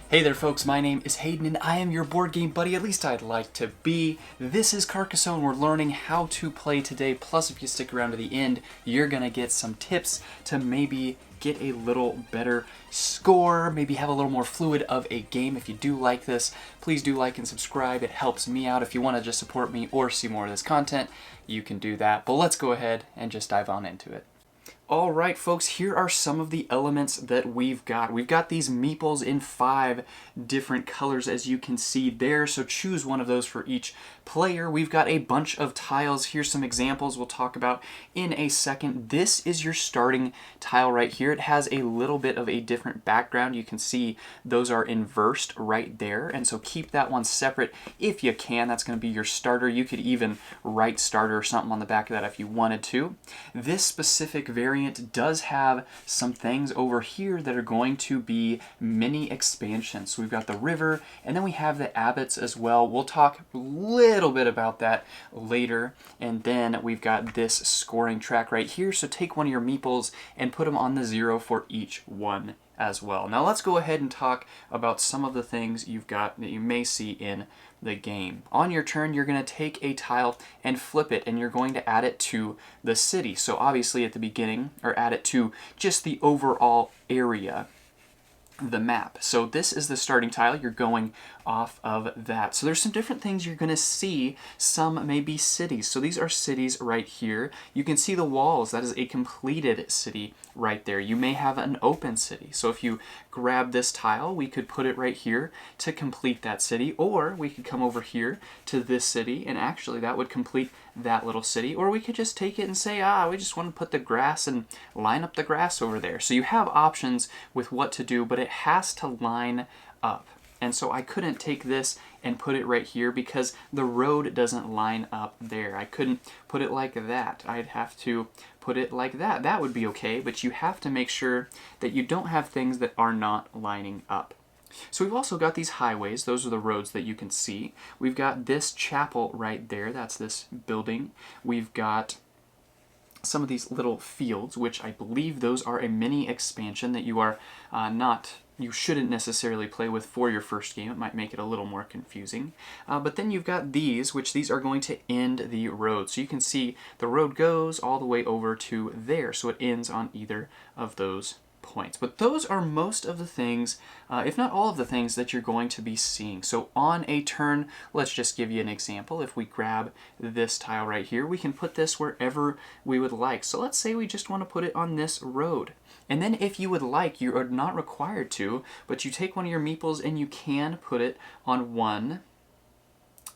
Hey there folks, my name is Hayden and I am your board game buddy, at least I'd like to be. This is Carcassonne. We're learning how to play today, plus if you stick around to the end, you're gonna get some tips to maybe get a little better score, maybe have a little more fluid of a game. If you do like this, please do like and subscribe. It helps me out. If you want to just support me or see more of this content, you can do that. But let's go ahead and just dive on into it. Alright folks, here are some of the elements that we've got. We've got these meeples in 5 different colors as you can see there, so choose one of those for each player. We've got a bunch of tiles. Here's some examples we'll talk about in a second. This is your starting tile right here. It has a little bit of a different background. You can see those are inversed right there, and so keep that one separate if you can. That's going to be your starter. You could even write starter or something on the back of that if you wanted to. This specific variant does have some things over here that are going to be mini expansions. So we've got the river, and then we have the abbots as well. We'll talk a little bit about that later. And then we've got this scoring track right here. So take one of your meeples and put them on the 0 for each one as well. Now let's go ahead and talk about some of the things you've got that you may see in the game. On your turn, you're going to take a tile and flip it, and you're going to add it to the city. So obviously at the beginning, or add it to just the overall area, the map. So this is the starting tile. You're going off of that. So there's some different things you're going to see. Some may be cities. So these are cities right here. You can see the walls. That is a completed city right there. You may have an open city. So if you grab this tile, we could put it right here to complete that city, or we could come over here to this city, and actually that would complete that little city, or we could just take it and say, we just want to put the grass and line up the grass over there. So you have options with what to do, but it has to line up. And so I couldn't take this and put it right here because the road doesn't line up there. I couldn't put it like that. I'd have to put it like that. That would be okay, but you have to make sure that you don't have things that are not lining up. So we've also got these highways. Those are the roads that you can see. We've got this chapel right there. That's this building. We've got some of these little fields, which I believe those are a mini expansion that you are you shouldn't necessarily play with for your first game. It might make it a little more confusing. But then you've got these, which these are going to end the road. So you can see the road goes all the way over to there. So it ends on either of those points. But those are most of the things, if not all of the things, that you're going to be seeing. So on a turn, let's just give you an example. If we grab this tile right here, we can put this wherever we would like. So let's say we just want to put it on this road. And then if you would like, you are not required to, but you take one of your meeples and you can put it on one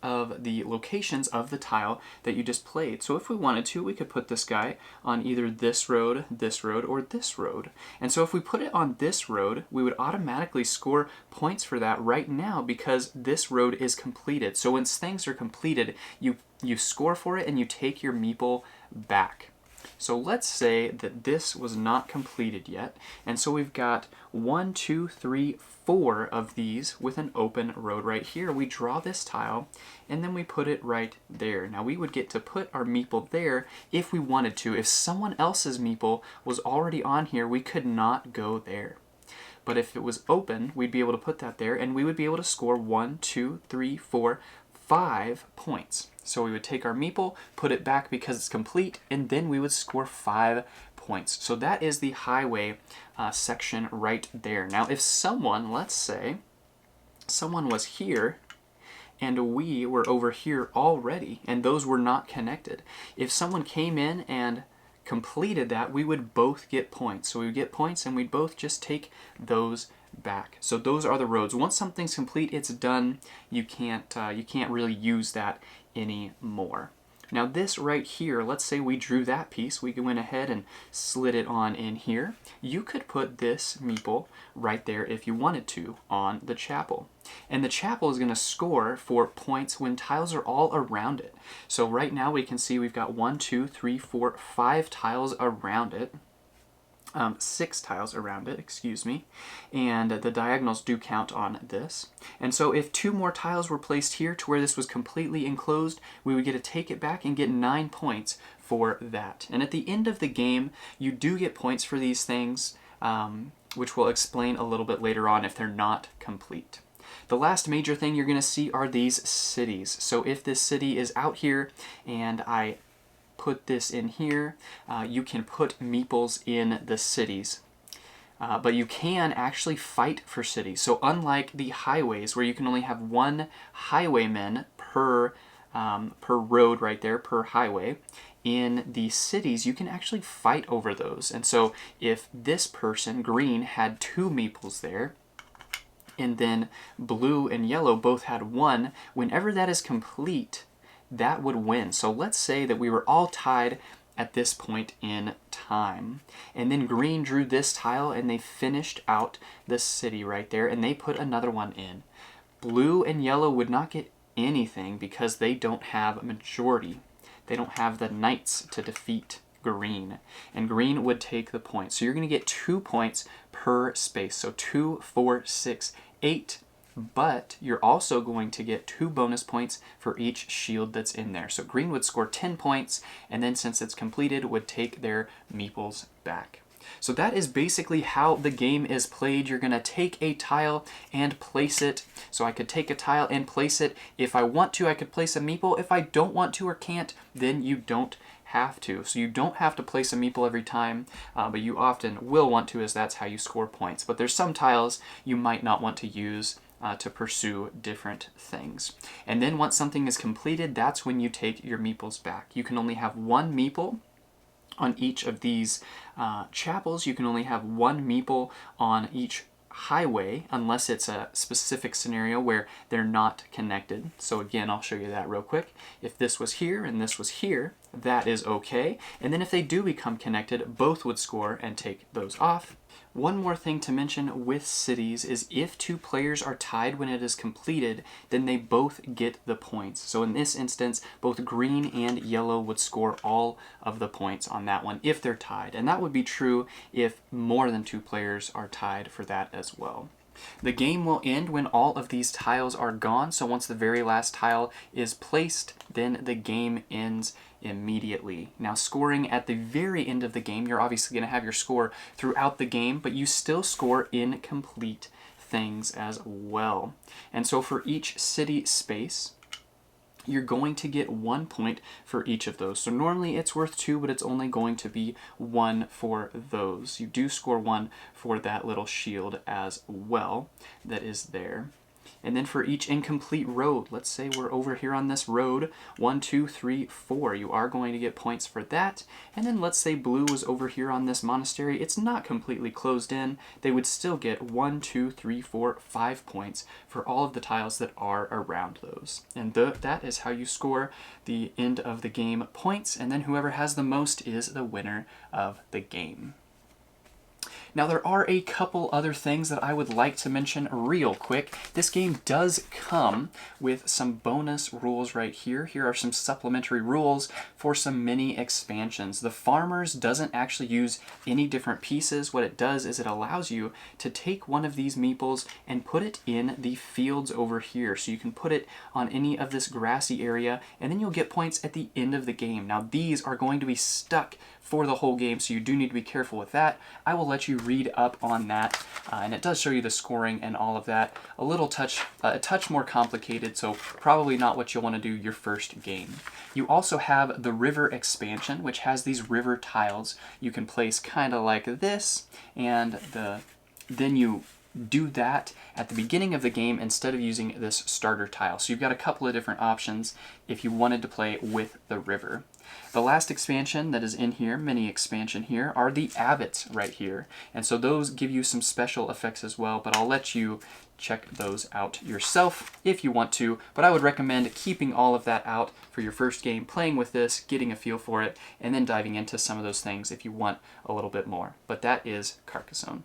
of the locations of the tile that you just played. So if we wanted to, we could put this guy on either this road, or this road. And so if we put it on this road, we would automatically score points for that right now because this road is completed. So once things are completed, you score for it and you take your meeple back. So let's say that this was not completed yet, and so we've got 1, 2, 3, 4 of these with an open road right here. We draw this tile, and then we put it right there. Now we would get to put our meeple there if we wanted to. If someone else's meeple was already on here, we could not go there. But if it was open, we'd be able to put that there, and we would be able to score 1, 2, 3, 4, 5 points. So we would take our meeple, put it back because it's complete, and then we would score 5 points. So that is the highway section right there. Now if someone, let's say, someone was here and we were over here already, and those were not connected. If someone came in and completed that, we would both get points. So we would get points and we'd both just take those back. So those are the roads. Once something's complete, it's done. You can't really use that anymore. Now this right here, let's say we drew that piece, we went ahead and slid it on in here. You could put this meeple right there if you wanted to on the chapel. And the chapel is going to score for points when tiles are all around it. So right now we can see we've got 1, 2, 3, 4, 5 tiles around it. 6 tiles around it, excuse me, and the diagonals do count on this. And so if 2 more tiles were placed here to where this was completely enclosed, we would get to take it back and get 9 points for that. And at the end of the game, you do get points for these things. which we'll explain a little bit later on if they're not complete. The last major thing you're going to see are these cities. So if this city is out here and I put this in here, you can put meeples in the cities. But you can actually fight for cities. So unlike the highways where you can only have one highwayman per road right there, per highway, in the cities you can actually fight over those. And so if this person, green, had 2 meeples there, and then blue and yellow both had 1, whenever that is complete, that would win. So let's say that we were all tied at this point in time, and then green drew this tile and they finished out the city right there and they put another one in. Blue and yellow would not get anything because they don't have a majority. They don't have the knights to defeat green, and green would take the point. So you're going to get 2 points per space, so 2, 4, 6, 8, but you're also going to get 2 bonus points for each shield that's in there. So green would score 10 points, and then since it's completed, would take their meeples back. So that is basically how the game is played. You're going to take a tile and place it. So I could take a tile and place it. If I want to, I could place a meeple. If I don't want to or can't, then you don't have to. So you don't have to place a meeple every time, but you often will want to, as that's how you score points. But there's some tiles you might not want to use to pursue different things. And then once something is completed, that's when you take your meeples back. You can only have 1 meeple on each of these chapels. You can only have 1 meeple on each highway unless it's a specific scenario where they're not connected. So again, I'll show you that real quick. If this was here and this was here, that is okay. And then if they do become connected, both would score and take those off. One more thing to mention with cities is if 2 players are tied when it is completed, then they both get the points. So in this instance, both green and yellow would score all of the points on that one if they're tied. And that would be true if more than 2 players are tied for that as well. The game will end when all of these tiles are gone. So once the very last tile is placed, then the game ends immediately. Now, scoring at the very end of the game, you're obviously going to have your score throughout the game, but you still score incomplete things as well. And so for each city space, you're going to get 1 point for each of those. So normally it's worth 2, but it's only going to be 1 for those. You do score 1 for that little shield as well that is there. And then for each incomplete road, let's say we're over here on this road, 1, 2, 3, 4, you are going to get points for that. And then let's say blue was over here on this monastery, it's not completely closed in, they would still get 1, 2, 3, 4, 5 points for all of the tiles that are around those. And that is how you score the end of the game points, and then whoever has the most is the winner of the game. Now there are a couple other things that I would like to mention real quick. This game does come with some bonus rules right here. Here are some supplementary rules for some mini expansions. The Farmers doesn't actually use any different pieces. What it does is it allows you to take one of these meeples and put it in the fields over here. So you can put it on any of this grassy area, and then you'll get points at the end of the game. Now these are going to be stuck for the whole game, so you do need to be careful with that. I will let you read up on that, and it does show you the scoring and all of that. A touch more complicated, so probably not what you'll want to do your first game. You also have the river expansion, which has these river tiles you can place kind of like this, and then you do that at the beginning of the game instead of using this starter tile. So you've got a couple of different options if you wanted to play with the river. The last expansion that is in here, mini expansion here, are the abbots right here. And so those give you some special effects as well, but I'll let you check those out yourself if you want to. But I would recommend keeping all of that out for your first game, playing with this, getting a feel for it, and then diving into some of those things if you want a little bit more. But that is Carcassonne.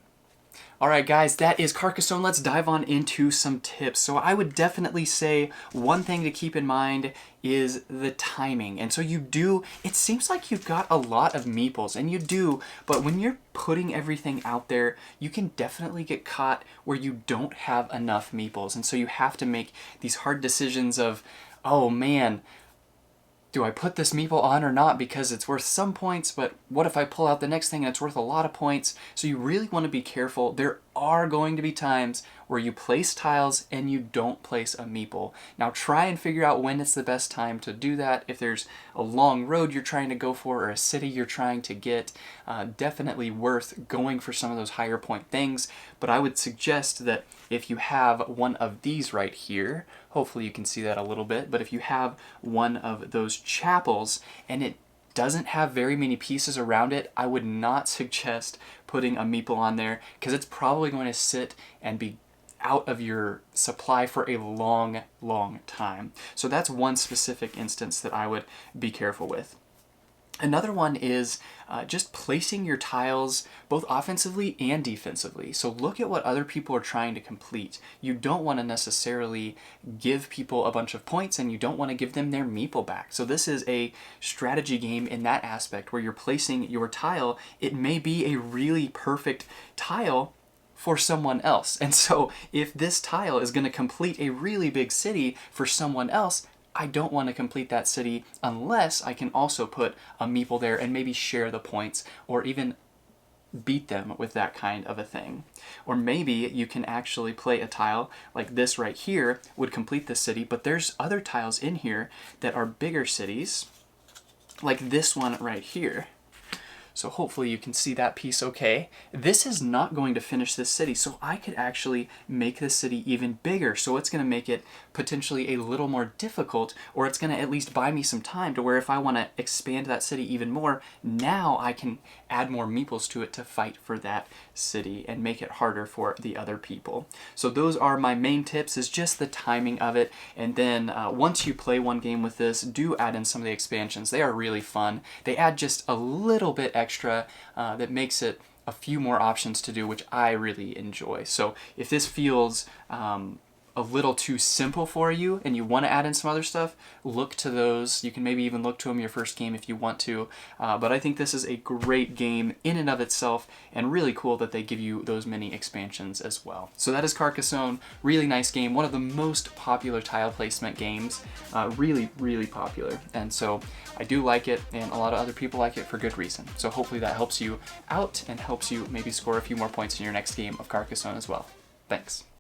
Alright guys, that is Carcassonne. Let's dive on into some tips. So I would definitely say one thing to keep in mind is the timing. And so it seems like you've got a lot of meeples, and you do, but when you're putting everything out there, you can definitely get caught where you don't have enough meeples. And so you have to make these hard decisions of, oh man, do I put this meeple on or not because it's worth some points, but what if I pull out the next thing and it's worth a lot of points? So you really want to be careful. There are going to be times where you place tiles and you don't place a meeple. Now try and figure out when it's the best time to do that. If there's a long road you're trying to go for or a city you're trying to get, definitely worth going for some of those higher point things. But I would suggest that if you have one of these right here, hopefully you can see that a little bit, but if you have one of those chapels and it doesn't have very many pieces around it, I would not suggest putting a meeple on there because it's probably going to sit and be out of your supply for a long, long time. So that's one specific instance that I would be careful with. Another one is just placing your tiles both offensively and defensively. So look at what other people are trying to complete. You don't want to necessarily give people a bunch of points and you don't want to give them their meeple back. So this is a strategy game in that aspect where you're placing your tile. It may be a really perfect tile for someone else. And so if this tile is going to complete a really big city for someone else, I don't want to complete that city unless I can also put a meeple there and maybe share the points or even beat them with that kind of a thing. Or maybe you can actually play a tile like this right here would complete the city, but there's other tiles in here that are bigger cities, like this one right here. So hopefully you can see that piece okay. This is not going to finish this city, so I could actually make this city even bigger. So it's going to make it potentially a little more difficult, or it's going to at least buy me some time to where if I want to expand that city even more, now I can add more meeples to it to fight for that city and make it harder for the other people. So those are my main tips, is just the timing of it. And then once you play one game with this, do add in some of the expansions. They are really fun. They add just a little bit extra that makes it a few more options to do, which I really enjoy. So if this feels a little too simple for you and you want to add in some other stuff, look to those. You can maybe even look to them your first game if you want to. But I think this is a great game in and of itself, and really cool that they give you those mini expansions as well. So that is Carcassonne. Really nice game. One of the most popular tile placement games. Really, really popular. And so I do like it, and a lot of other people like it for good reason. So hopefully that helps you out and helps you maybe score a few more points in your next game of Carcassonne as well. Thanks.